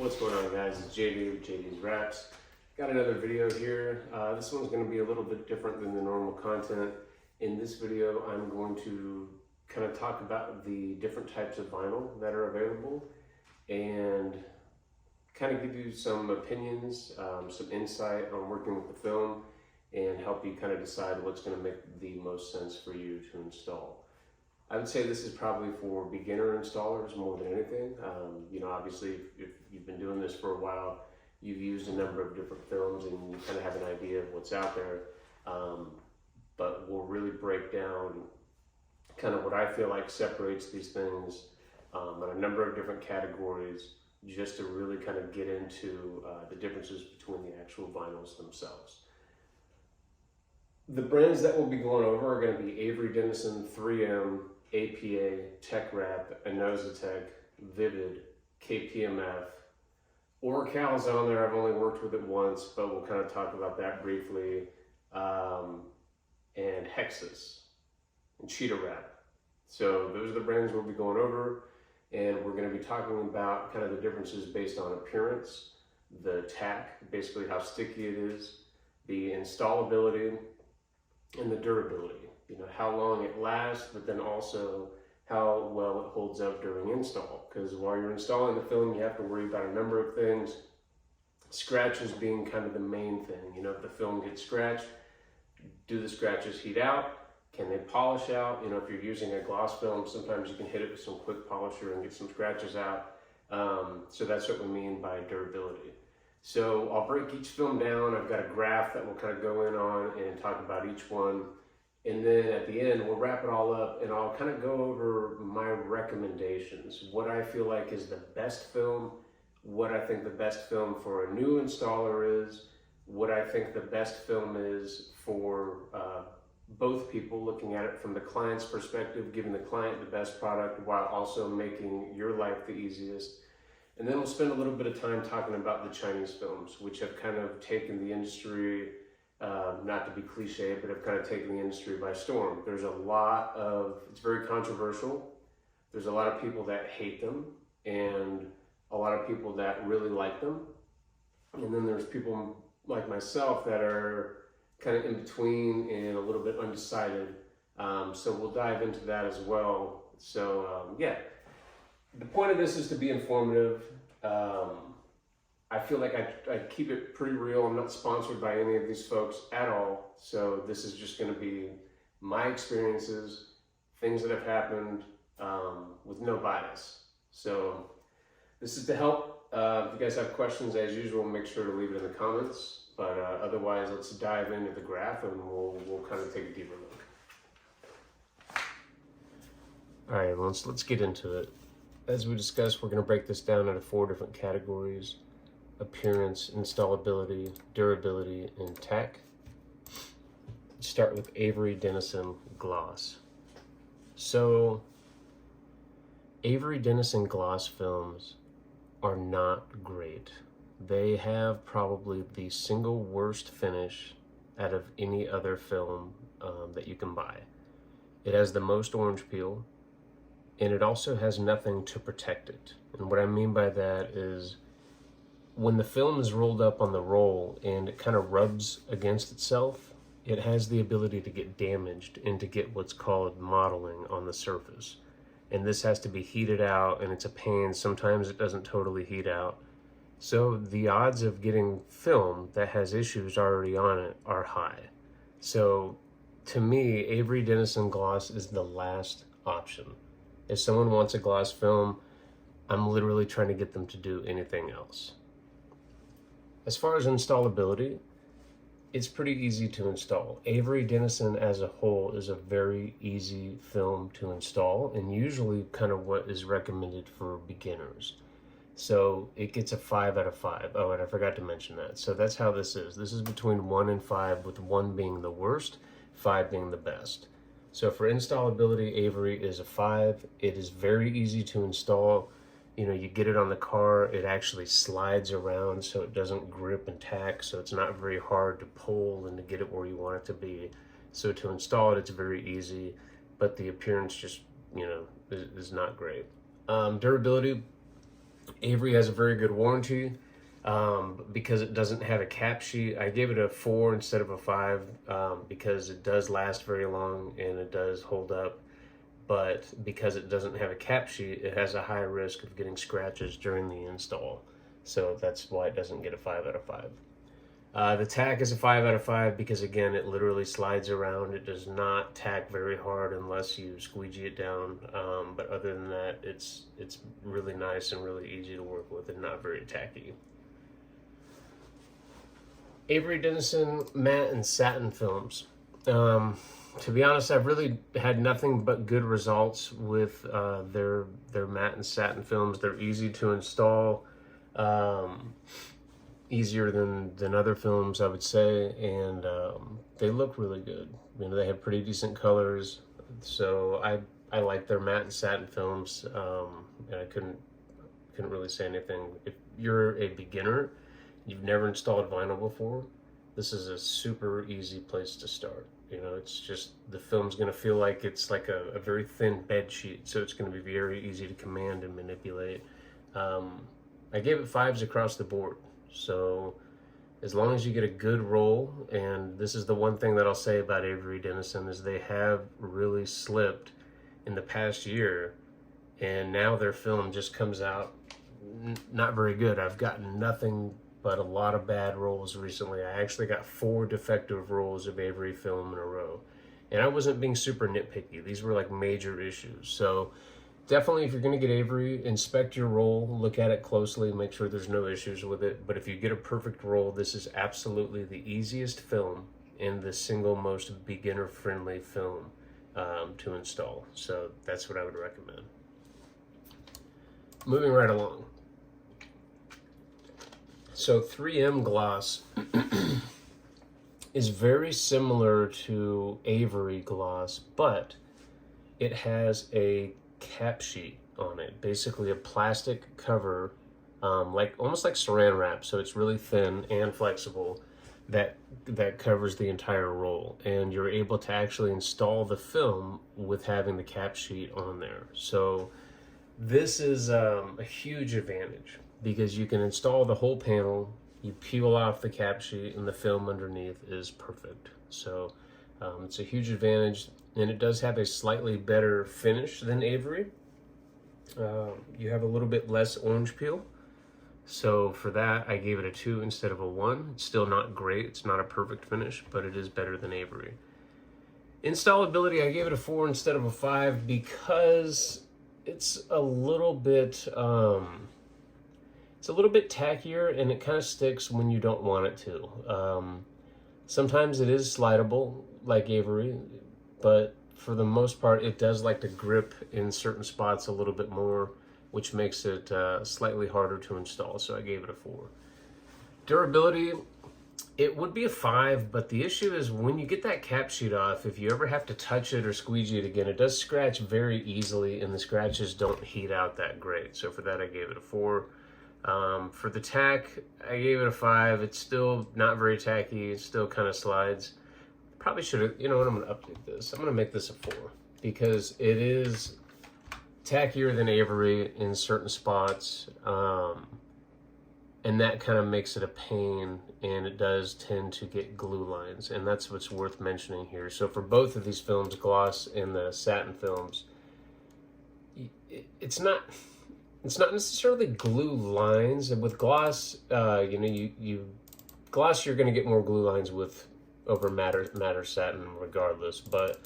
What's going on, guys? It's JD with JD's Wraps. Got another video here. This one's going to be a little bit different than the normal content. In this video, I'm going to kind of talk about the different types of vinyl that are available and kind of give you some opinions, some insight on working with the film, and help you kind of decide what's going to make the most sense for you to install. I would say this is probably for beginner installers more than anything. Obviously, if you've been doing this for a while, you've used a number of different films and you kind of have an idea of what's out there. But we'll really break down kind of what I feel like separates these things in a number of different categories, just to really kind of get into the differences between the actual vinyls themselves. The brands that we'll be going over are going to be Avery Dennison, 3M, APA, Tech Wrap, Inozetek, Vivid, KPMF. Oracal's on there. I've only worked with it once, but we'll kind of talk about that briefly. And Hexis and Cheetah Wrap. So those are the brands we'll be going over, and we're going to be talking about kind of the differences based on appearance, the tack, basically how sticky it is, the installability, and the durability. How long it lasts, but then also how well it holds up during install. Because while you're installing the film, you have to worry about a number of things. Scratches being kind of the main thing. If the film gets scratched, do the scratches heat out? Can they polish out? If you're using a gloss film, sometimes you can hit it with some quick polisher and get some scratches out. So that's what we mean by durability. So I'll break each film down. I've got a graph that we'll kind of go in on and talk about each one. And then at the end, we'll wrap it all up and I'll kind of go over my recommendations, what I feel like is the best film, what I think the best film for a new installer is, what I think the best film is for both people, looking at it from the client's perspective, giving the client the best product while also making your life the easiest. And then we'll spend a little bit of time talking about the Chinese films, which have kind of taken the industry, not to be cliche, but have kind of taken the industry by storm. There's it's very controversial. There's a lot of people that hate them and a lot of people that really like them. And then there's people like myself that are kind of in between and a little bit undecided. So we'll dive into that as well. So yeah, the point of this is to be informative. I feel like I keep it pretty real. I'm not sponsored by any of these folks at all. So this is just going to be my experiences, things that have happened with no bias. So this is to help. If you guys have questions, as usual, make sure to leave it in the comments. But otherwise, let's dive into the graph and we'll kind of take a deeper look. All right, let's get into it. As we discussed, we're going to break this down into 4 different categories: appearance, installability, durability, and tack. Start with Avery Dennison gloss. So Avery Dennison gloss films are not great. They have probably the single worst finish out of any other film that you can buy. It has the most orange peel, and it also has nothing to protect it. And what I mean by that is when the film is rolled up on the roll and it kind of rubs against itself, it has the ability to get damaged and to get what's called mottling on the surface. And this has to be heated out, and it's a pain. Sometimes it doesn't totally heat out. So the odds of getting film that has issues already on it are high. So to me, Avery Dennison gloss is the last option. If someone wants a gloss film, I'm literally trying to get them to do anything else. As far as installability, it's pretty easy to install. Avery Dennison as a whole is a very easy film to install, and usually kind of what is recommended for beginners. So it gets a 5 out of 5. Oh, and I forgot to mention that. So that's how this is. This is between 1 and 5, with 1 being the worst, 5 being the best. So for installability, Avery is a 5. It is very easy to install. You get it on the car, it actually slides around so it doesn't grip and tack, so it's not very hard to pull and to get it where you want it to be. So to install it, it's very easy, but the appearance just, is not great. Durability, Avery has a very good warranty. Because it doesn't have a cap sheet, I gave it a 4 instead of a 5, because it does last very long and it does hold up. But because it doesn't have a cap sheet, it has a high risk of getting scratches during the install. So that's why it doesn't get a 5 out of 5. The tack is a 5 out of 5 because, again, it literally slides around. It does not tack very hard unless you squeegee it down. But other than that, it's really nice and really easy to work with and not very tacky. Avery Dennison matte and satin films. To be honest, I've really had nothing but good results with their matte and satin films. They're easy to install, easier than other films, I would say, and they look really good. You know, they have pretty decent colors, so I like their matte and satin films, and I couldn't really say anything. If you're a beginner, you've never installed vinyl before, this is a super easy place to start. You know, it's just, the film's going to feel like it's like a very thin bed sheet, so it's going to be very easy to command and manipulate. I gave it 5s across the board, so as long as you get a good roll, and this is the one thing that I'll say about Avery Dennison, is they have really slipped in the past year, and now their film just comes out not very good. I've gotten nothing but a lot of bad rolls recently. I actually got 4 defective rolls of Avery film in a row. And I wasn't being super nitpicky. These were like major issues. So definitely, if you're gonna get Avery, inspect your roll, look at it closely, make sure there's no issues with it. But if you get a perfect roll, this is absolutely the easiest film and the single most beginner-friendly film to install. So that's what I would recommend. Moving right along. So 3M gloss is very similar to Avery gloss, but it has a cap sheet on it, basically a plastic cover, like almost like saran wrap, so it's really thin and flexible, that covers the entire roll, and you're able to actually install the film with having the cap sheet on there. So this is a huge advantage, because you can install the whole panel, you peel off the cap sheet, and the film underneath is perfect. So it's a huge advantage, and it does have a slightly better finish than Avery. You have a little bit less orange peel, so for that I gave it a 2 instead of a 1. It's still not great, it's not a perfect finish, but it is better than Avery. Installability, I gave it a 4 instead of a 5 because it's a little bit tackier, and it kind of sticks when you don't want it to. Sometimes it is slidable like Avery, but for the most part it does like to grip in certain spots a little bit more, which makes it slightly harder to install, so I gave it a 4. Durability, it would be a 5, but the issue is when you get that cap sheet off, if you ever have to touch it or squeegee it again, it does scratch very easily, and the scratches don't heat out that great. So for that I gave it a 4. For the tack, I gave it a 5. It's still not very tacky. It still kind of slides. Probably should have, you know what, I'm going to update this. I'm going to make this a 4 because it is tackier than Avery in certain spots. And that kind of makes it a pain, and it does tend to get glue lines, and that's what's worth mentioning here. So for both of these films, gloss and the satin films, it's not necessarily glue lines. And with gloss, gloss, you're going to get more glue lines with over matte satin regardless. But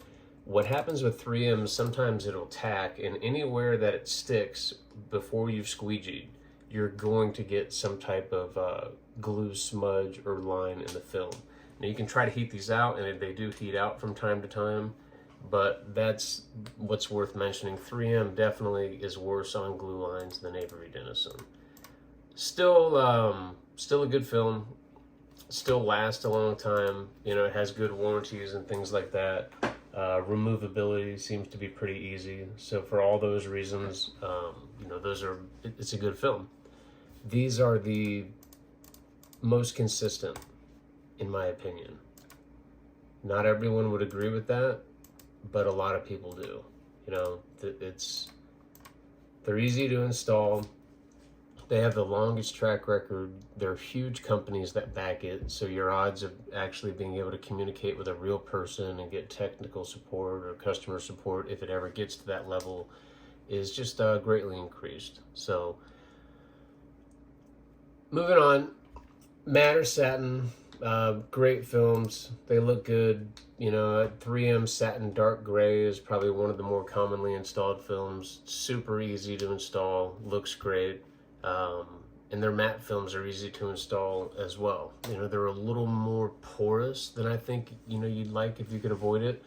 what happens with 3M, sometimes it'll tack, and anywhere that it sticks before you've squeegeed, you're going to get some type of glue smudge or line in the film. Now you can try to heat these out, and they do heat out from time to time, but that's what's worth mentioning. 3M definitely is worse on glue lines than Avery Dennison. Still a good film, still lasts a long time. You know, it has good warranties and things like that. Removability seems to be pretty easy. So for all those reasons, it's a good film. These are the most consistent, in my opinion. Not everyone would agree with that, but a lot of people do. You know, they're easy to install. They have the longest track record. They're huge companies that back it, so your odds of actually being able to communicate with a real person and get technical support or customer support, if it ever gets to that level, is just greatly increased. So, moving on, matte or satin, great films. They look good. You know, 3M Satin Dark Gray is probably one of the more commonly installed films. Super easy to install, looks great. And their matte films are easy to install as well. You know, they're a little more porous than I think, you know, you'd like if you could avoid it.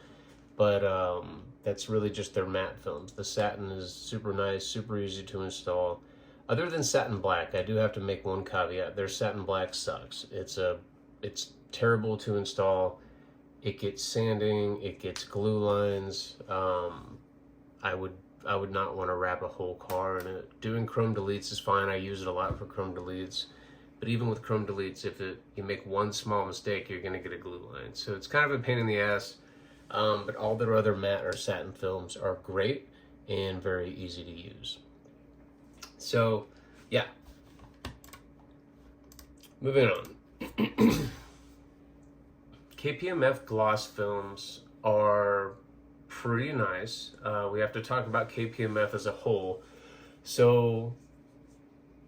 But that's really just their matte films. The satin is super nice, super easy to install. Other than satin black, I do have to make one caveat. Their satin black sucks. It's terrible to install. It gets sanding, it gets glue lines. I would not want to wrap a whole car in it. Doing chrome deletes is fine. I use it a lot for chrome deletes. But even with chrome deletes, if you make one small mistake, you're going to get a glue line. So it's kind of a pain in the ass. But all their other matte or satin films are great and very easy to use. So, yeah. Moving on. KPMF gloss films are pretty nice. We have to talk about KPMF as a whole. So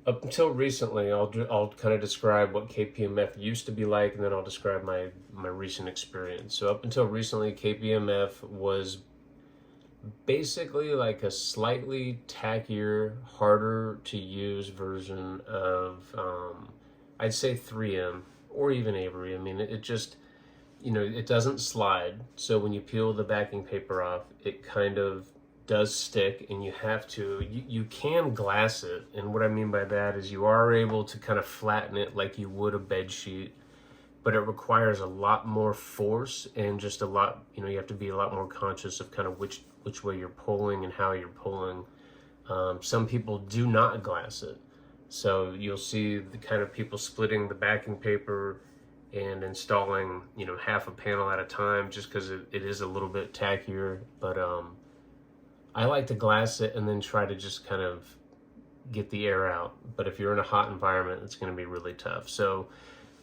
up until recently, I'll kind of describe what KPMF used to be like, and then I'll describe my recent experience. So up until recently, KPMF was basically like a slightly tackier, harder to use version of, I'd say 3M or even Avery. I mean, it just, you know, it doesn't slide. So when you peel the backing paper off, it kind of does stick, and you have to, you can glass it. And what I mean by that is you are able to kind of flatten it like you would a bed sheet, but it requires a lot more force and just a lot, you know, you have to be a lot more conscious of kind of which way you're pulling and how you're pulling. Some people do not glass it. So you'll see the kind of people splitting the backing paper and installing, you know, half a panel at a time just because it is a little bit tackier. But I like to glass it and then try to just kind of get the air out. But if you're in a hot environment, it's going to be really tough. So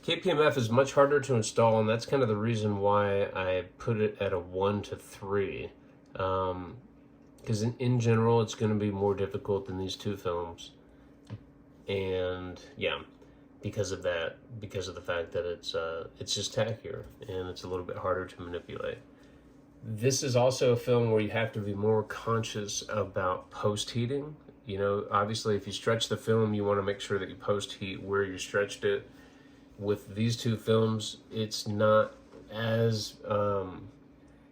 KPMF is much harder to install, and that's kind of the reason why I put it at a 1 to 3. Because in general, it's going to be more difficult than these two films. And yeah, because of that, because of the fact that it's just tackier and it's a little bit harder to manipulate. This is also a film where you have to be more conscious about post-heating. You know, obviously if you stretch the film, you want to make sure that you post-heat where you stretched it. With these two films, it's not as,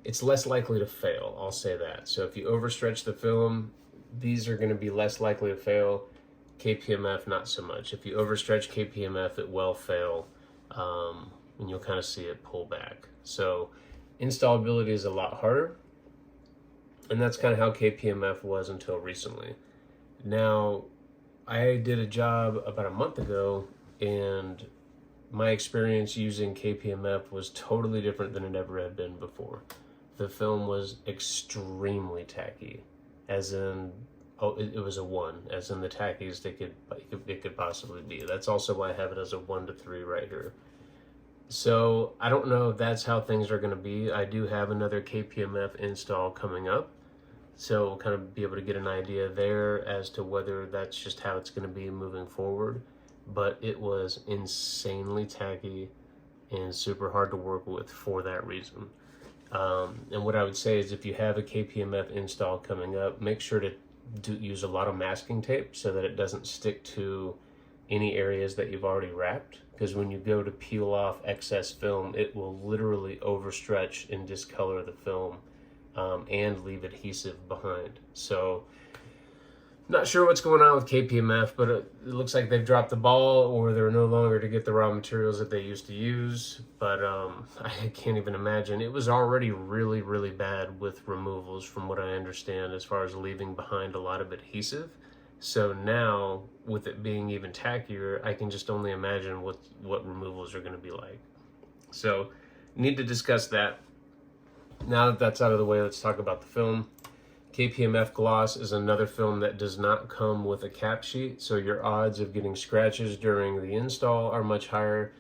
it's less likely to fail, I'll say that. So if you overstretch the film, these are going to be less likely to fail. KPMF, not so much. If you overstretch KPMF, it will fail, and you'll kind of see it pull back. So installability is a lot harder, and that's kind of how KPMF was until recently. Now, I did a job about a month ago, and my experience using KPMF was totally different than it ever had been before. The film was extremely tacky, as in, it was a 1, as in the tackiest it could possibly be. That's also why I have it as a 1 to 3 right here. So I don't know if that's how things are going to be. I do have another KPMF install coming up, so we'll kind of be able to get an idea there as to whether that's just how it's going to be moving forward. But it was insanely tacky and super hard to work with for that reason. And what I would say is if you have a KPMF install coming up, make sure to use a lot of masking tape so that it doesn't stick to any areas that you've already wrapped, because when you go to peel off excess film, it will literally overstretch and discolor the film and leave adhesive behind. So not sure what's going on with KPMF, but it looks like they've dropped the ball, or they're no longer to get the raw materials that they used to use. But I can't even imagine. It was already really, really bad with removals from what I understand, as far as leaving behind a lot of adhesive. So now, with it being even tackier, I can just only imagine what removals are going to be like. So, need to discuss that. Now that that's out of the way, let's talk about the film. KPMF gloss is another film that does not come with a cap sheet, so your odds of getting scratches during the install are much higher,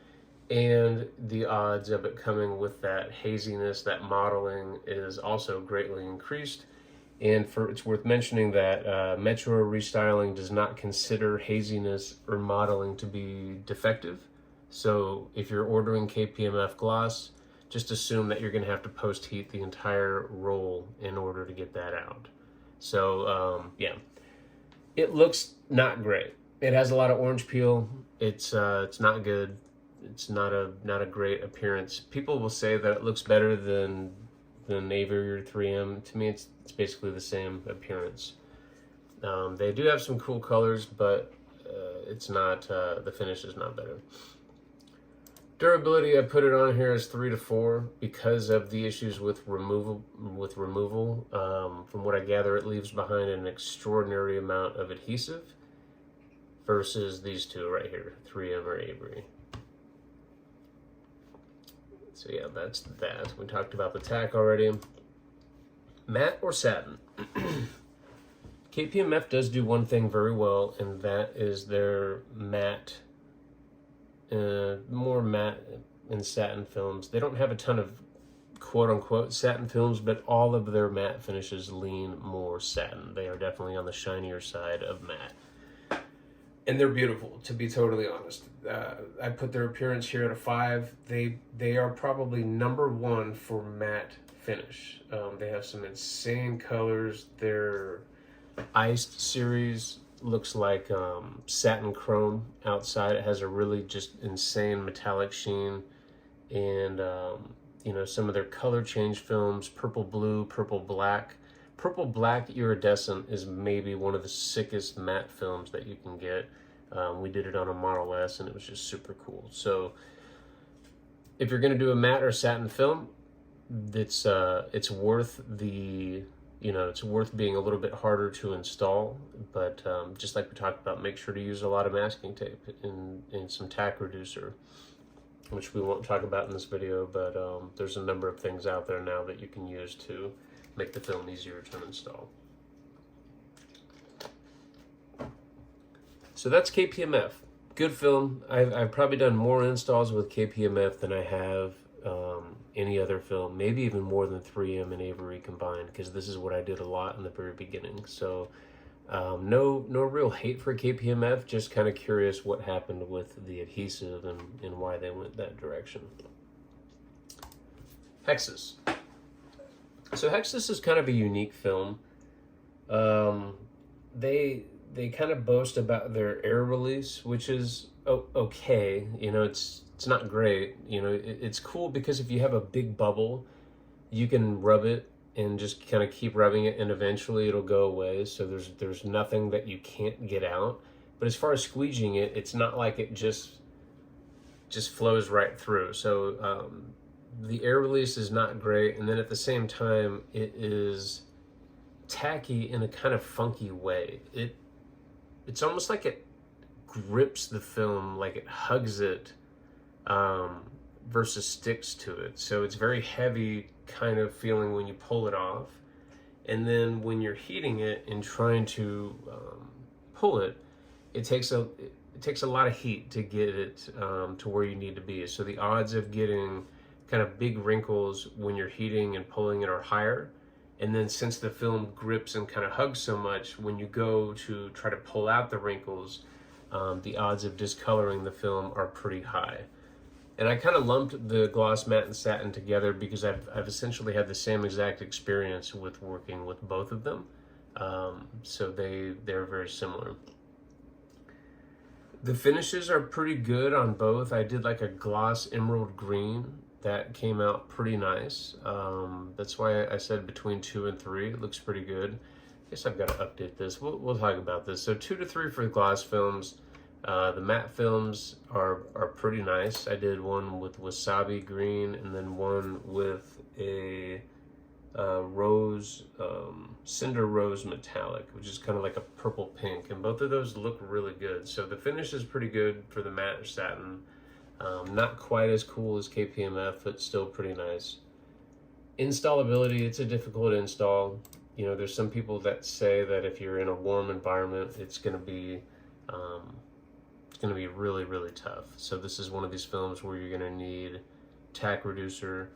and the odds of it coming with that haziness, that mottling, is also greatly increased. And it's worth mentioning that Metro Restyling does not consider haziness or mottling to be defective. So if you're ordering KPMF gloss, just assume that you're going to have to post heat the entire roll in order to get that out. So yeah, it looks not great. It has a lot of orange peel. It's not good. It's not a great appearance. People will say that it looks better than Avery or 3M. To me, it's basically the same appearance. They do have some cool colors, but it's not the finish is not better. Durability, I put it on here as 3 to 4 because of the issues with removal. From what I gather, it leaves behind an extraordinary amount of adhesive versus these two right here, 3M or Avery. So yeah, that's that. We talked about the tack already. Matte or satin? KPMF does do one thing very well, and that is their matte, more matte and satin films. They don't have a ton of quote-unquote satin films, but all of their matte finishes lean more satin. They are definitely on the shinier side of matte. And they're beautiful, to be totally honest. I put their appearance here at a 5. They are probably #1 for matte finish. They have some insane colors. Their Iced series looks like satin chrome outside. It has a really just insane metallic sheen. And, you know, some of their color change films, purple blue, purple black. Purple black iridescent is maybe one of the sickest matte films that you can get. We did it on a Model S and it was just super cool. So if you're going to do a matte or satin film, it's worth the, you know, it's worth being a little bit harder to install. But just like we talked about, make sure to use a lot of masking tape and some tack reducer, which we won't talk about in this video, but there's a number of things out there now that you can use to make the film easier to install. So that's KPMF. Good film. I've probably done more installs with KPMF than I have any other film, maybe even more than 3M and Avery combined, because this is what I did a lot in the very beginning. So no real hate for KPMF, just kind of curious what happened with the adhesive and why they went that direction. Hexis. So Hexis is kind of a unique film. They kind of boast about their air release, which is okay. You know, it's not great. You know, it's cool because if you have a big bubble, you can rub it and just kind of keep rubbing it, and eventually it'll go away. So there's nothing that you can't get out. But as far as squeegeeing it, it's not like it just flows right through. So the air release is not great, and then at the same time, it is tacky in a kind of funky way. It's almost like it grips the film, like it hugs it, versus sticks to it. So it's very heavy kind of feeling when you pull it off. And then when you're heating it and trying to pull it, it takes a lot of heat to get it to where you need to be. So the odds of getting kind of big wrinkles when you're heating and pulling it are higher. And then since the film grips and kind of hugs so much, when you go to try to pull out the wrinkles, the odds of discoloring the film are pretty high. And I kind of lumped the gloss, matte, and satin together because I've essentially had the same exact experience with working with both of them. So they're very similar. The finishes are pretty good on both. I did like a gloss emerald green that came out pretty nice. That's why I said between 2 and 3. It looks pretty good. I guess I've got to update this. We'll talk about this. So 2 to 3 for the gloss films. The matte films are pretty nice. I did one with wasabi green and then one with a rose, cinder rose metallic, which is kind of like a purple pink. And both of those look really good. So the finish is pretty good for the matte or satin. Not quite as cool as KPMF, but still pretty nice. Installability, it's a difficult install. you know, there's some people that say that if you're in a warm environment, it's going to be really, really tough. So this is one of these films where you're going to need tack reducer.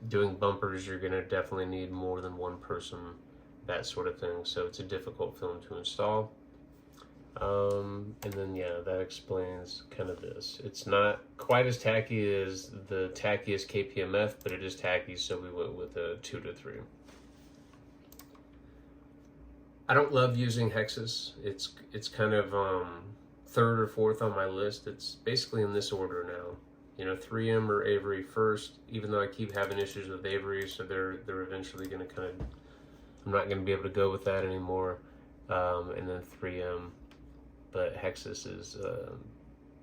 Doing bumpers, you're going to definitely need more than one person, that sort of thing. So it's a difficult film to install. And then, yeah, that explains kind of this. It's not quite as tacky as the tackiest KPMF, but it is tacky, so we went with a 2 to 3. I don't love using Hexis. It's kind of third or fourth on my list. It's basically in this order now. You know, 3M or Avery first, even though I keep having issues with Avery, so they're eventually going to kind of, I'm not going to be able to go with that anymore. And then 3M, but Hexis is,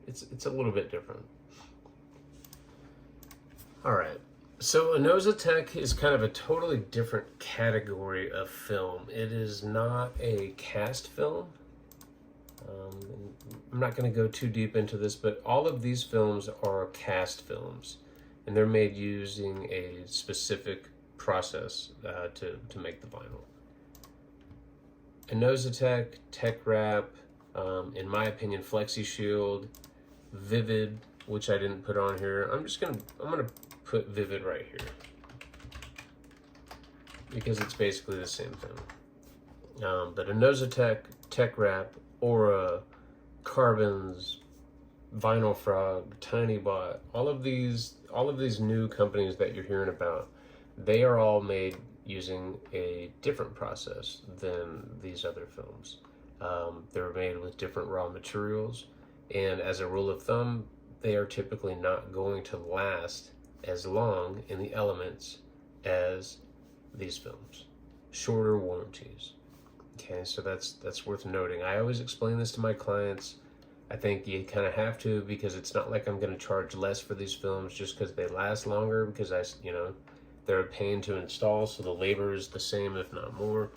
it's a little bit different. All right, so Inozetek is kind of a totally different category of film. It is not a cast film. I'm not going to go too deep into this, but all of these films are cast films, and they're made using a specific process to make the vinyl. Inozetek, Tech Wrap, in my opinion, Flexi Shield, Vivid, which I didn't put on here. I'm gonna put Vivid right here because it's basically the same thing. But Inozetek, Tech Wrap, Aura, Carbons, Vinyl Frog, Tiny Bot, all of these new companies that you're hearing about, they are all made using a different process than these other films. They're made with different raw materials, and as a rule of thumb, they are typically not going to last as long in the elements as these films. Shorter warranties. Okay, so that's worth noting. I always explain this to my clients. I think you kind of have to, because it's not like I'm going to charge less for these films just because they last longer, because they're a pain to install, so the labor is the same, if not more.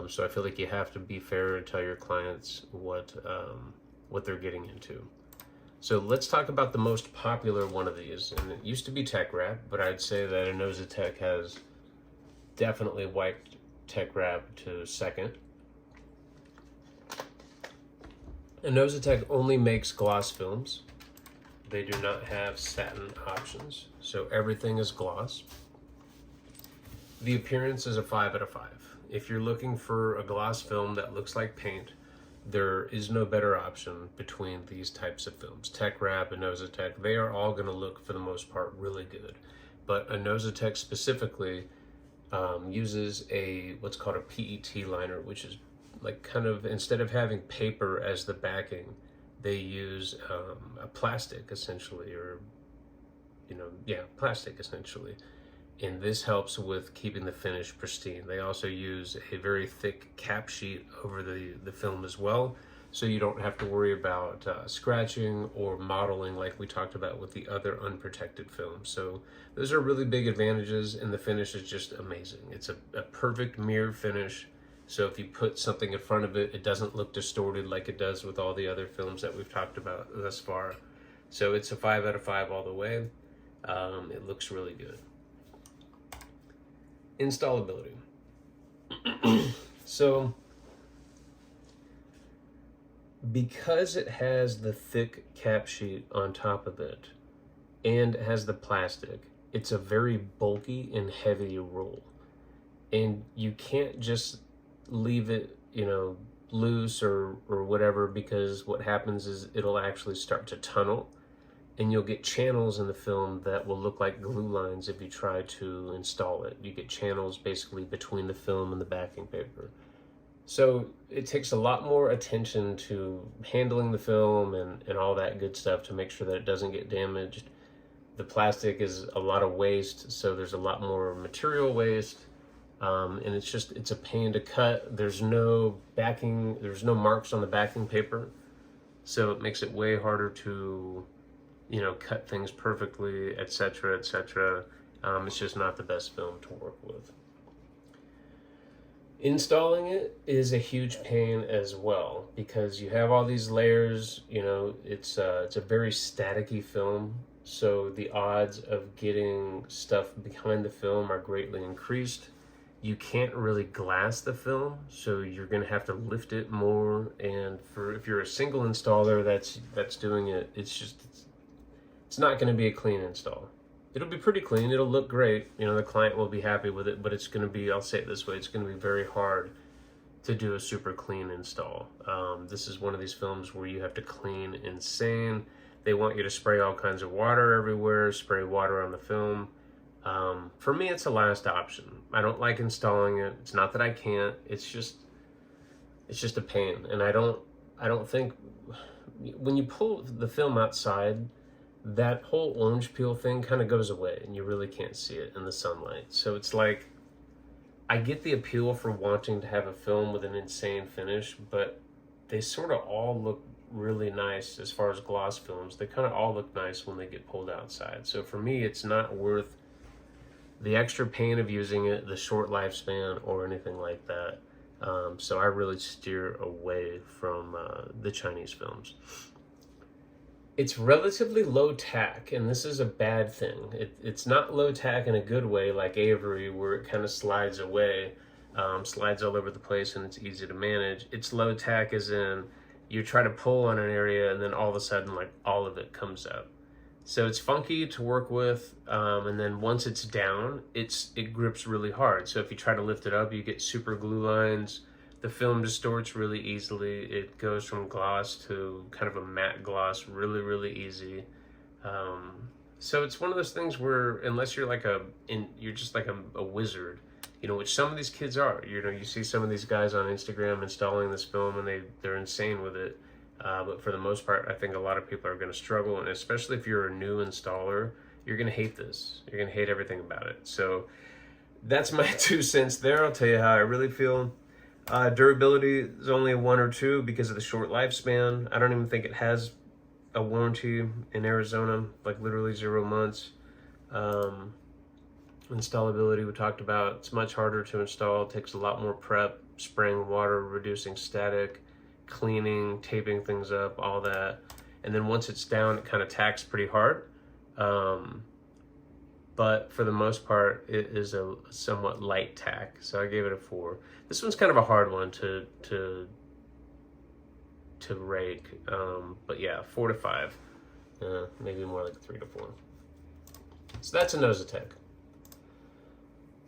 So I feel like you have to be fair and tell your clients what they're getting into. So let's talk about the most popular one of these, and it used to be Tech Wrap, but I'd say that Inozetek has definitely wiped Tech Wrap to second. Inozetek only makes gloss films. They do not have satin options, so everything is gloss. The appearance is a 5 out of 5. If you're looking for a gloss film that looks like paint, there is no better option between these types of films. Tech Wrap, Inozetek, they are all going to look, for the most part, really good. But Inozetek specifically uses what's called a PET liner, which is like kind of, instead of having paper as the backing, they use a plastic essentially, or plastic essentially. And this helps with keeping the finish pristine. They also use a very thick cap sheet over the film as well, so you don't have to worry about scratching or modeling like we talked about with the other unprotected films. So those are really big advantages, and the finish is just amazing. It's a perfect mirror finish, so if you put something in front of it, it doesn't look distorted like it does with all the other films that we've talked about thus far. So it's a 5 out of 5 all the way. It looks really good. Installability. So because it has the thick cap sheet on top of it and it has the plastic, it's a very bulky and heavy roll, and you can't just leave it loose or whatever, because what happens is it'll actually start to tunnel, and you'll get channels in the film that will look like glue lines if you try to install it. You get channels basically between the film and the backing paper. So it takes a lot more attention to handling the film and all that good stuff to make sure that it doesn't get damaged. The plastic is a lot of waste, so there's a lot more material waste, and it's a pain to cut. There's no backing, there's no marks on the backing paper, so it makes it way harder to cut things perfectly, etc., etc. It's just not the best film to work with. Installing it is a huge pain as well, because you have all these layers. It's a very staticky film, so the odds of getting stuff behind the film are greatly increased. you can't really glass the film, so you're going to have to lift it more. And if you're a single installer that's doing it, it's not going to be a clean install. It'll be pretty clean. It'll look great. You know, the client will be happy with it, but it's going to be, I'll say it this way, it's going to be very hard to do a super clean install. This is one of these films where you have to clean insane. They want you to spray all kinds of water everywhere, spray water on the film. For me, it's a last option. I don't like installing it. It's not that I can't. It's just a pain. And I don't think when you pull the film outside, that whole orange peel thing kind of goes away, and you really can't see it in the sunlight. So it's like, I get the appeal for wanting to have a film with an insane finish, but they sort of all look really nice as far as gloss films. They kind of all look nice when they get pulled outside. So for me, it's not worth the extra pain of using it, the short lifespan, or anything like that. So I really steer away from the Chinese films. It's relatively low tack, and this is a bad thing. It's not low tack in a good way like Avery, where it kind of slides away, slides all over the place, and it's easy to manage. It's low tack as in you try to pull on an area, and then all of a sudden, like, all of it comes up. So it's funky to work with, and then once it's down, it grips really hard. So if you try to lift it up, you get super glue lines. The film distorts really easily. It goes from gloss to kind of a matte gloss really, really easy. So it's one of those things where, unless you're you're just like a wizard, you know, which some of these kids are. You know, you see some of these guys on Instagram installing this film, and they're insane with it. But for the most part, I think a lot of people are going to struggle, and especially if you're a new installer, you're going to hate this. You're going to hate everything about it. So that's my 2 cents there. I'll tell you how I really feel. Durability is only a 1 or 2 because of the short lifespan. I don't even think it has a warranty in Arizona, like literally 0 months. Installability we talked about. It's much harder to install. It takes a lot more prep, spraying water, reducing static, cleaning, taping things up, all that. And then once it's down, it kind of tacks pretty hard. But for the most part, it is a somewhat light tack. So I gave it a 4. This one's kind of a hard one to rake. But yeah, 4 to 5. Maybe more like 3 to 4. So that's Inozetek.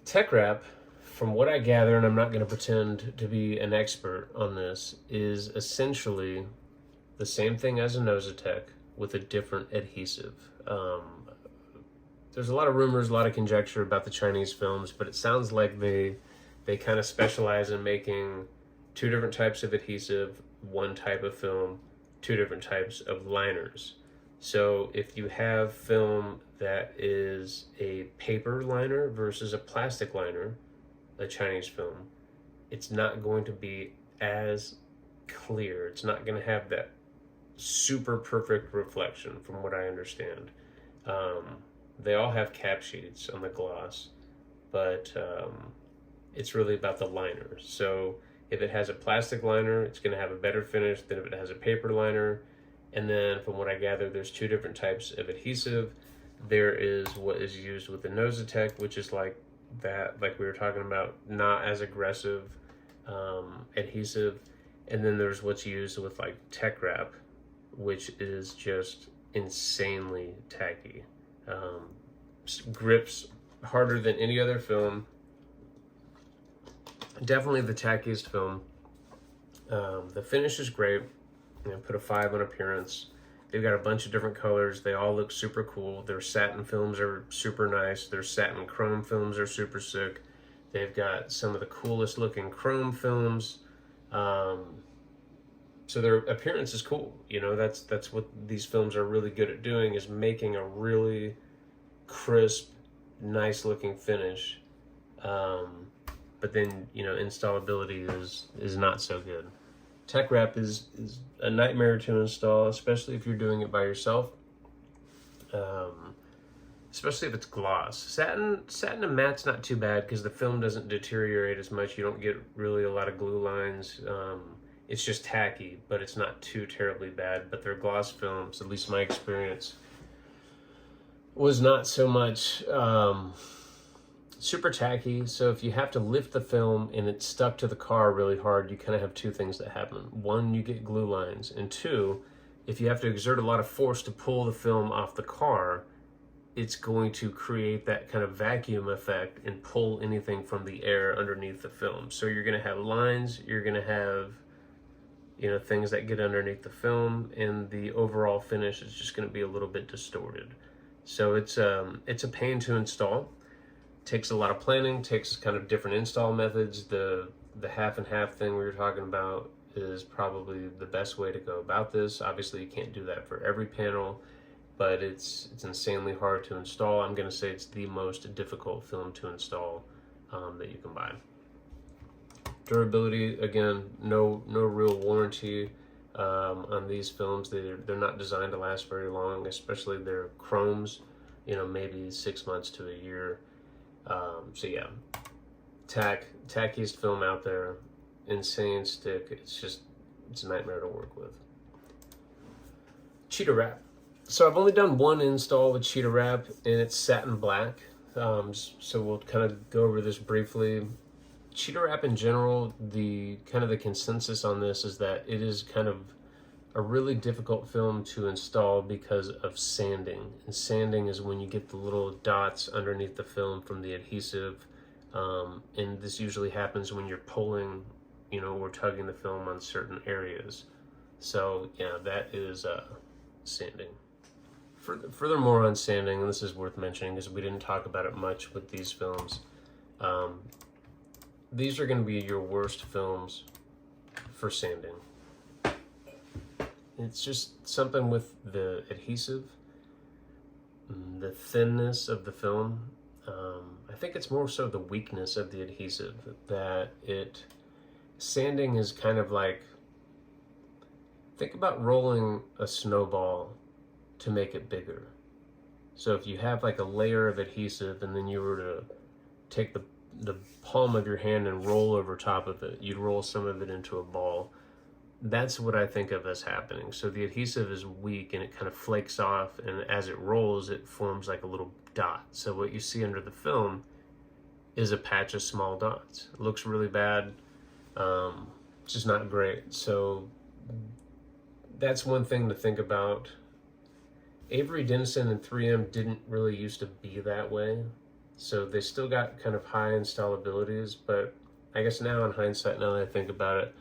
Tech Wrap, from what I gather, and I'm not going to pretend to be an expert on this, is essentially the same thing as Inozetek with a different adhesive. There's a lot of rumors, a lot of conjecture about the Chinese films, but it sounds like they kind of specialize in making 2 different types of adhesive, 1 type of film, 2 different types of liners. So if you have film that is a paper liner versus a plastic liner, a Chinese film, it's not going to be as clear. It's not going to have that super perfect reflection, from what I understand. They all have cap sheets on the gloss, but it's really about the liner. So if it has a plastic liner, it's going to have a better finish than if it has a paper liner. And then from what I gather, there's 2 different types of adhesive. There is what is used with the Inozetek, which is like that, like we were talking about, not as aggressive adhesive. And then there's what's used with like Tech Wrap, which is just insanely tacky. Grips harder than any other film. Definitely the tackiest film. The finish is great. You know, put a 5 on appearance. They've got a bunch of different colors. They all look super cool. Their satin films are super nice. Their satin chrome films are super sick. They've got some of the coolest looking chrome films. So their appearance is cool. You know, that's what these films are really good at doing, is making a really crisp, nice looking finish. But then, you know, installability is not so good. Tech Wrap is a nightmare to install, especially if you're doing it by yourself. Especially if it's gloss. Satin and matte's not too bad because the film doesn't deteriorate as much. You don't get really a lot of glue lines. It's just tacky, but it's not too terribly bad. But their gloss films, at least my experience, was not so much super tacky, so if you have to lift the film and it's stuck to the car really hard, you kind of have two things that happen. One, you get glue lines, and two, if you have to exert a lot of force to pull the film off the car, it's going to create that kind of vacuum effect and pull anything from the air underneath the film. So you're going to have lines, you're going to have, you know, things that get underneath the film, and the overall finish is just going to be a little bit distorted. So it's a pain to install. Takes a lot of planning, takes kind of different install methods. The half and half thing we were talking about is probably the best way to go about this. Obviously you can't do that for every panel, but it's insanely hard to install. I'm going to say it's the most difficult film to install that you can buy. Durability, again, no real warranty on these films. They're not designed to last very long, especially their chromes, you know, maybe 6 months to a year. So yeah, tackiest film out there, insane stick. It's a nightmare to work with. Cheetah Wrap. So I've only done one install with Cheetah Wrap, and it's satin black. So we'll kind of go over this briefly. Cheetah Wrap in general, the consensus on this is that it is kind of a really difficult film to install because of sanding. And sanding is when you get the little dots underneath the film from the adhesive, and this usually happens when you're pulling, you know, or tugging the film on certain areas. So yeah, that is sanding. Furthermore on sanding, and this is worth mentioning because we didn't talk about it much with these films, these are going to be your worst films for sanding. It's just something with the adhesive, the thinness of the film. I think it's more so the weakness of the adhesive that sanding is kind of like, think about rolling a snowball to make it bigger. So if you have like a layer of adhesive and then you were to take the palm of your hand and roll over top of it, you'd roll some of it into a ball. That's what I think of as happening. So the adhesive is weak and it kind of flakes off, and as it rolls, it forms like a little dot. So what you see under the film is a patch of small dots. It looks really bad. It's just not great. So that's one thing to think about. Avery Dennison and 3M didn't really used to be that way. So they still got kind of high installabilities, but I guess now in hindsight, now that I think about it,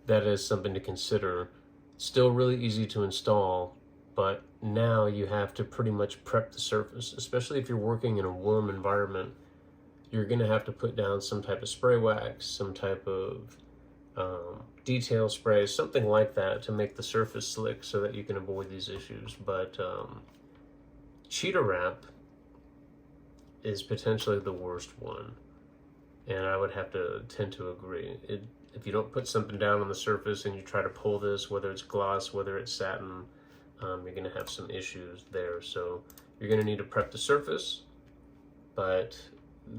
that is something to consider. Still really easy to install, but now you have to pretty much prep the surface, especially if you're working in a warm environment. You're going to have to put down some type of spray wax, some type of detail spray, something like that to make the surface slick so that you can avoid these issues. But Cheetah Wrap is potentially the worst one, and I would have to tend to agree. If you don't put something down on the surface and you try to pull this, whether it's gloss, whether it's satin, you're going to have some issues there. So you're going to need to prep the surface, but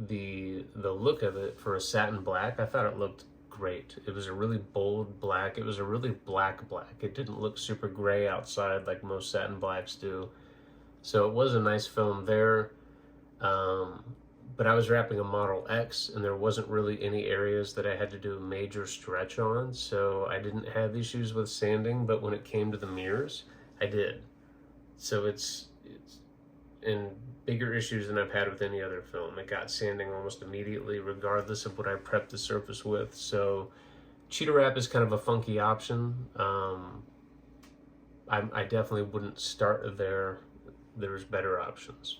the look of it for a satin black, I thought it looked great. It was a really bold black. It was a really black. It didn't look super gray outside like most satin blacks do. So it was a nice film there. But I was wrapping a Model X, and there wasn't really any areas that I had to do a major stretch on, so I didn't have issues with sanding, but when it came to the mirrors, I did. So it's in bigger issues than I've had with any other film. It got sanding almost immediately, regardless of what I prepped the surface with. So Cheetah Wrap is kind of a funky option. I definitely wouldn't start there. There's better options.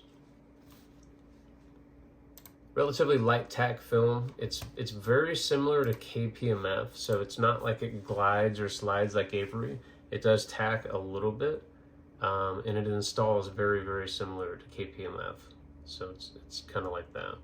Relatively light tack film. It's very similar to KPMF, so it's not like it glides or slides like Avery. It does tack a little bit, and it installs very, very similar to KPMF. So it's kind of like that.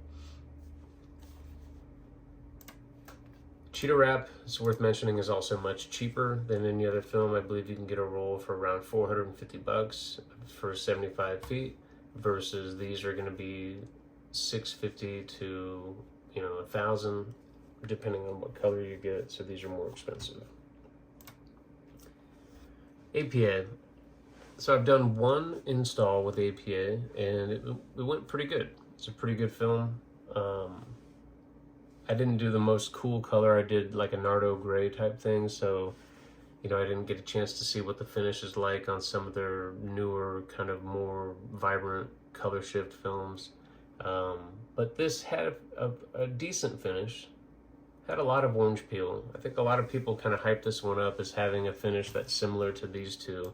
Cheetah Wrap, it's worth mentioning, is also much cheaper than any other film. I believe you can get a roll for around $450 for 75 feet, versus these are going to be $650 to $1,000, depending on what color you get. So these are more expensive. APA. So I've done one install with APA, and it went pretty good. It's a pretty good film. I didn't do the most cool color. I did like a Nardo gray type thing, so I didn't get a chance to see what the finish is like on some of their newer, kind of more vibrant color shift films. But this had a decent finish. Had a lot of orange peel. I think a lot of people kind of hyped this one up as having a finish that's similar to these two,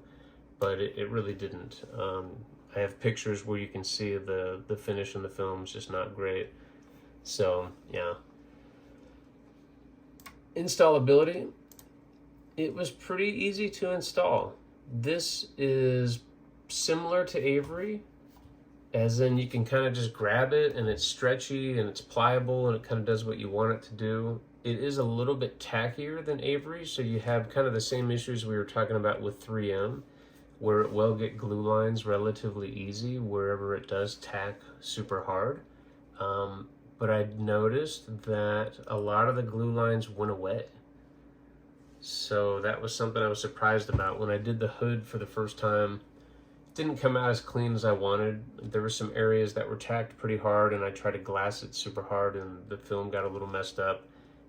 but it really didn't. I have pictures where you can see the finish in the film is just not great. So, yeah. Installability. It was pretty easy to install. This is similar to Avery, as in you can kind of just grab it and it's stretchy and it's pliable and it kind of does what you want it to do. It is a little bit tackier than Avery, so you have kind of the same issues we were talking about with 3M, where it will get glue lines relatively easy wherever it does tack super hard. But I noticed that a lot of the glue lines went away. So that was something I was surprised about. When I did the hood for the first time, it didn't come out as clean as I wanted. There were some areas that were tacked pretty hard, and I tried to glass it super hard, and the film got a little messed up,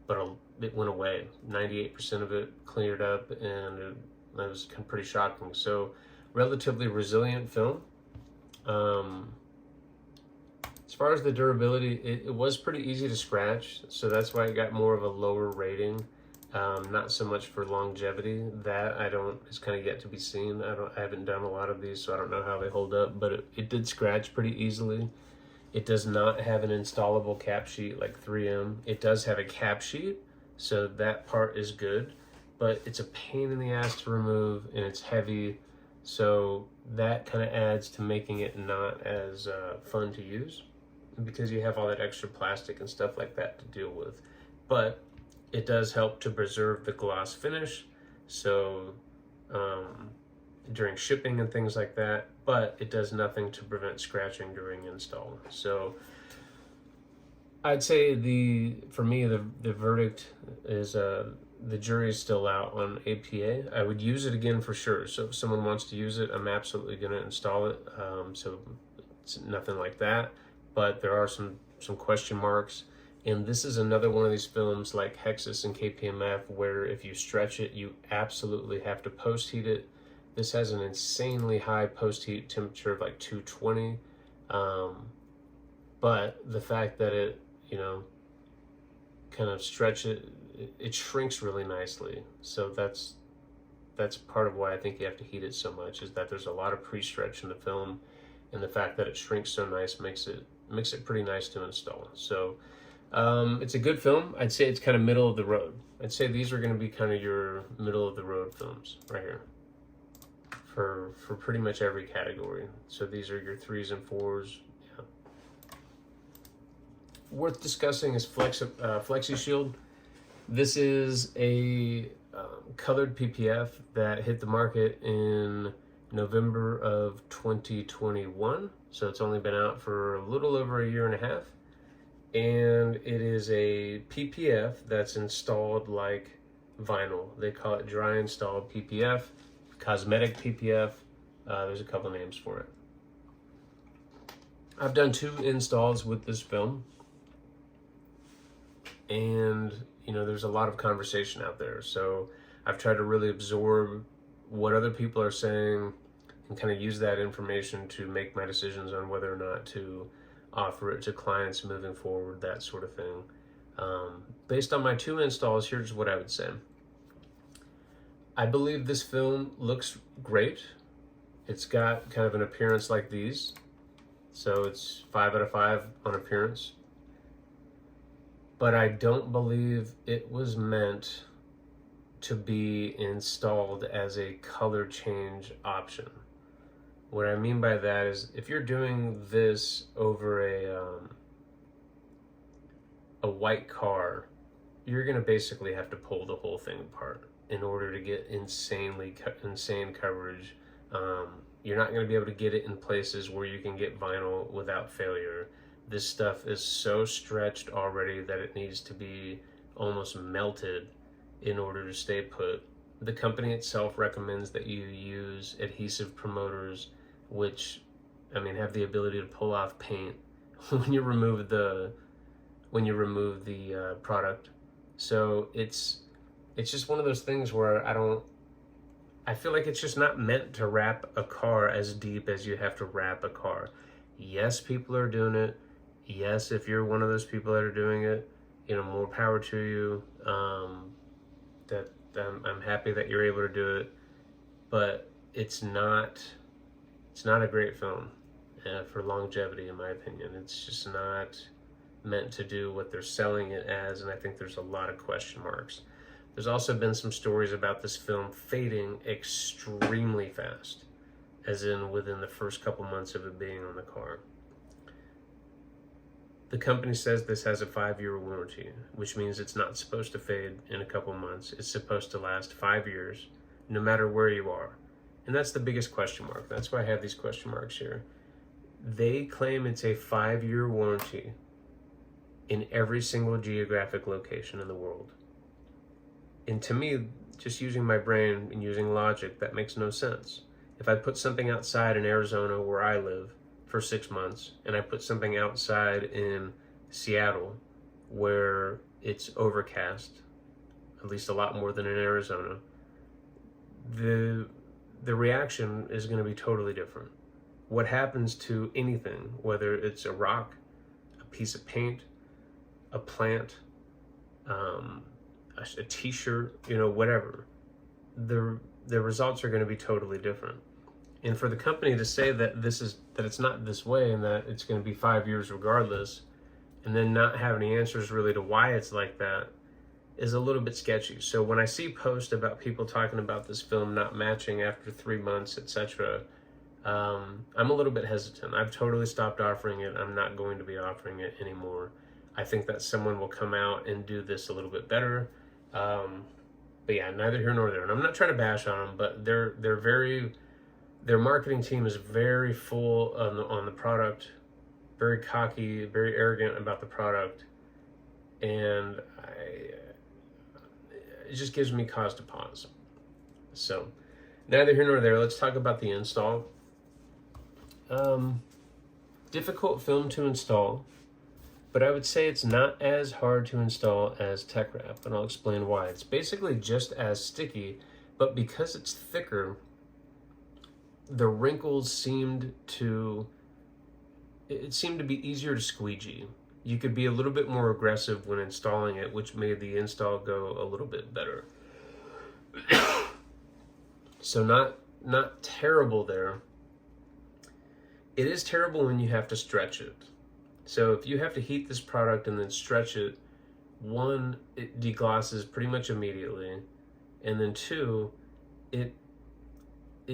but it went away. 98% of it cleared up, and it was pretty shocking. So relatively resilient film. As far as the durability, it was pretty easy to scratch, so that's why it got more of a lower rating. Not so much for longevity. That it's kind of yet to be seen. I haven't done a lot of these, so I don't know how they hold up, but it did scratch pretty easily. It does not have an installable cap sheet like 3M. It does have a cap sheet, so that part is good, but it's a pain in the ass to remove, and it's heavy, so that kind of adds to making it not as fun to use, because you have all that extra plastic and stuff like that to deal with. But it does help to preserve the gloss finish, so during shipping and things like that, but it does nothing to prevent scratching during install. So I'd say for me the verdict is the jury is still out on APA. I would use it again for sure. So if someone wants to use it, I'm absolutely going to install it. So it's nothing like that, but there are some question marks. And this is another one of these films like Hexis and KPMF where if you stretch it, you absolutely have to post heat it. This has an insanely high post heat temperature of like 220. But the fact that it, kind of stretch it shrinks really nicely. So that's part of why I think you have to heat it so much, is that there's a lot of pre-stretch in the film, and the fact that it shrinks so nice makes it pretty nice to install. So it's a good film. I'd say it's kind of middle of the road. I'd say these are going to be kind of your middle of the road films right here for pretty much every category. So these are your 3s and 4s. Yeah. Worth discussing is Flexi Shield. This is a colored PPF that hit the market in November of 2021. So it's only been out for a little over a year and a half. And it is a PPF that's installed like vinyl. They call it dry installed PPF, cosmetic PPF. There's a couple names for it. I've done 2 installs with this film, and there's a lot of conversation out there. So I've tried to really absorb what other people are saying and kind of use that information to make my decisions on whether or not to offer it to clients moving forward, that sort of thing. Based on my 2 installs, here's what I would say. I believe this film looks great. It's got kind of an appearance like these. So it's 5 out of 5 on appearance. But I don't believe it was meant to be installed as a color change option. What I mean by that is, if you're doing this over a white car, you're going to basically have to pull the whole thing apart in order to get insane coverage. You're not going to be able to get it in places where you can get vinyl without failure. This stuff is so stretched already that it needs to be almost melted in order to stay put. The company itself recommends that you use adhesive promoters, which, have the ability to pull off paint. When you remove the when you remove the product. So it's just one of those things where I feel like it's just not meant to wrap a car as deep as you have to wrap a car. Yes, people are doing it. Yes, if you're one of those people that are doing it, more power to you. I'm happy that you're able to do it, but it's not a great film for longevity, in my opinion. It's just not meant to do what they're selling it as, and I think there's a lot of question marks. There's also been some stories about this film fading extremely fast, as in within the first couple months of it being on the car. The company says this has a 5-year warranty, which means it's not supposed to fade in a couple months. It's supposed to last 5 years, no matter where you are. And that's the biggest question mark. That's why I have these question marks here. They claim it's a 5-year warranty in every single geographic location in the world. And to me, just using my brain and using logic, that makes no sense. If I put something outside in Arizona where I live for 6 months, and I put something outside in Seattle where it's overcast, at least a lot more than in Arizona, the reaction is going to be totally different. What happens to anything, whether it's a rock, a piece of paint, a plant, a t-shirt, whatever, the results are going to be totally different. And for the company to say that it's not this way and that it's going to be 5 years regardless, and then not have any answers really to why it's like that, is a little bit sketchy. So when I see posts about people talking about this film not matching after 3 months, etc., I'm a little bit hesitant. I've totally stopped offering it. I'm not going to be offering it anymore. I think that someone will come out and do this a little bit better. But yeah, neither here nor there. And I'm not trying to bash on them, but their marketing team is very full on the product, very cocky, very arrogant about the product, and it just gives me cause to pause. So, neither here nor there. Let's talk about the install. Difficult film to install, but I would say it's not as hard to install as Tech Wrap, and I'll explain why. It's basically just as sticky, but because it's thicker, the wrinkles seemed to be easier to squeegee. You could be a little bit more aggressive when installing it, which made the install go a little bit better. So not terrible there. It is terrible when you have to stretch it. So if you have to heat this product and then stretch it, one, it deglosses pretty much immediately, and then two, it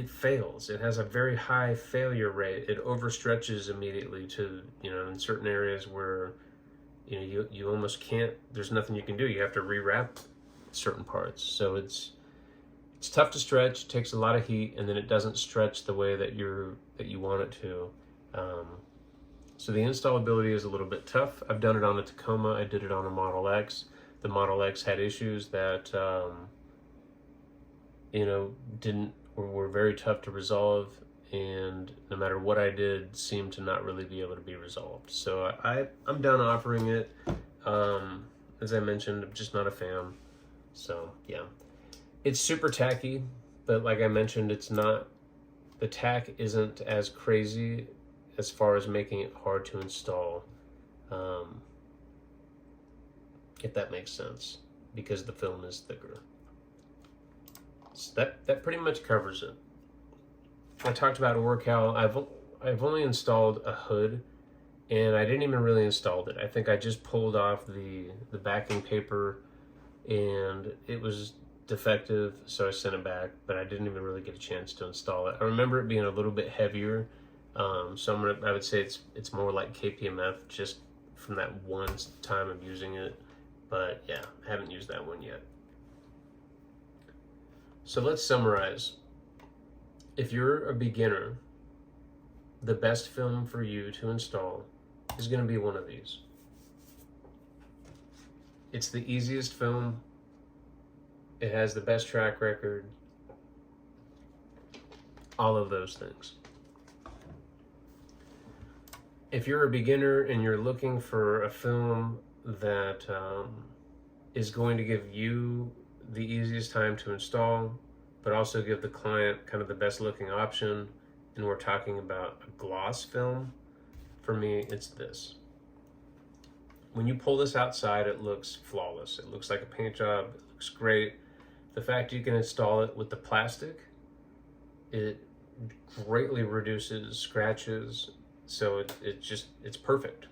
fails. It has a very high failure rate. It overstretches immediately to, in certain areas where, you almost can't, there's nothing you can do. You have to rewrap certain parts. So it's tough to stretch, takes a lot of heat, and then it doesn't stretch the way that you want it to. So the installability is a little bit tough. I've done it on a Tacoma. I did it on a Model X. The Model X had issues that, were very tough to resolve, and no matter what I did, seemed to not really be able to be resolved. So I'm done offering it. As I mentioned, I'm just not a fan. So yeah, it's super tacky, but like I mentioned, the tack isn't as crazy as far as making it hard to install, if that makes sense, because the film is thicker. So that pretty much covers it. I talked about Orcal. I've only installed a hood, and I didn't even really install it. I think I just pulled off the backing paper, and it was defective, so I sent it back, but I didn't even really get a chance to install it. I remember it being a little bit heavier, so I would say it's more like KPMF, just from that one time of using it. But yeah, I haven't used that one yet. So let's summarize. If you're a beginner, the best film for you to install is going to be one of these. It's the easiest film. It has the best track record. All of those things. If you're a beginner and you're looking for a film that is going to give you the easiest time to install, but also give the client kind of the best looking option. And we're talking about a gloss film. For me, it's this. When you pull this outside, it looks flawless. It looks like a paint job. It looks great. The fact you can install it with the plastic, it greatly reduces scratches. So it's perfect.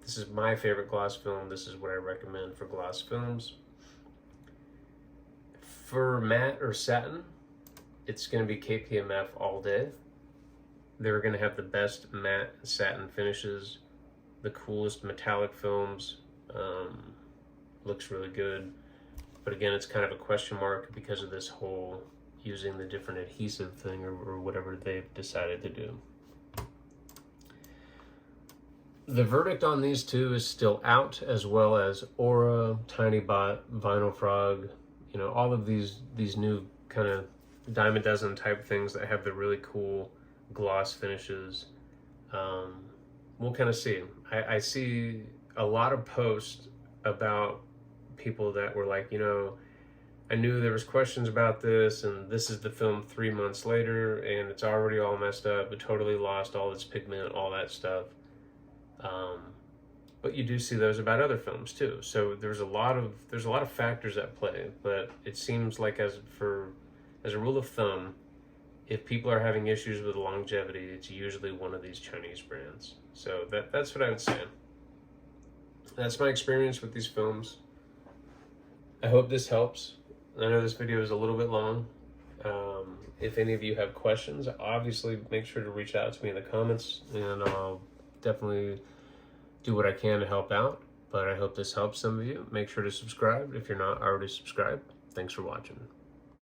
This is my favorite gloss film. This is what I recommend for gloss films. For matte or satin, it's going to be KPMF all day. They're going to have the best matte satin finishes, the coolest metallic films. Looks really good. But again, it's kind of a question mark because of this whole using the different adhesive thing or whatever they've decided to do. The verdict on these two is still out, as well as Aura, Tiny Bot, Vinyl Frog, you know, all of these new kind of dime a dozen type things that have the really cool gloss finishes. We'll kind of see. I see a lot of posts about people that were like, you know, I knew there was questions about this, and this is the film 3 months later, and it's already all messed up. It totally lost all its pigment, all that stuff. But you do see those about other films too. So there's a lot of factors at play. But it seems like as a rule of thumb, if people are having issues with longevity, it's usually one of these Chinese brands. So that's what I would say. That's my experience with these films. I hope this helps. I know this video is a little bit long. If any of you have questions, obviously make sure to reach out to me in the comments, and I'll definitely do what I can to help out. But I hope this helps some of you. Make sure to subscribe if you're not already subscribed. Thanks for watching.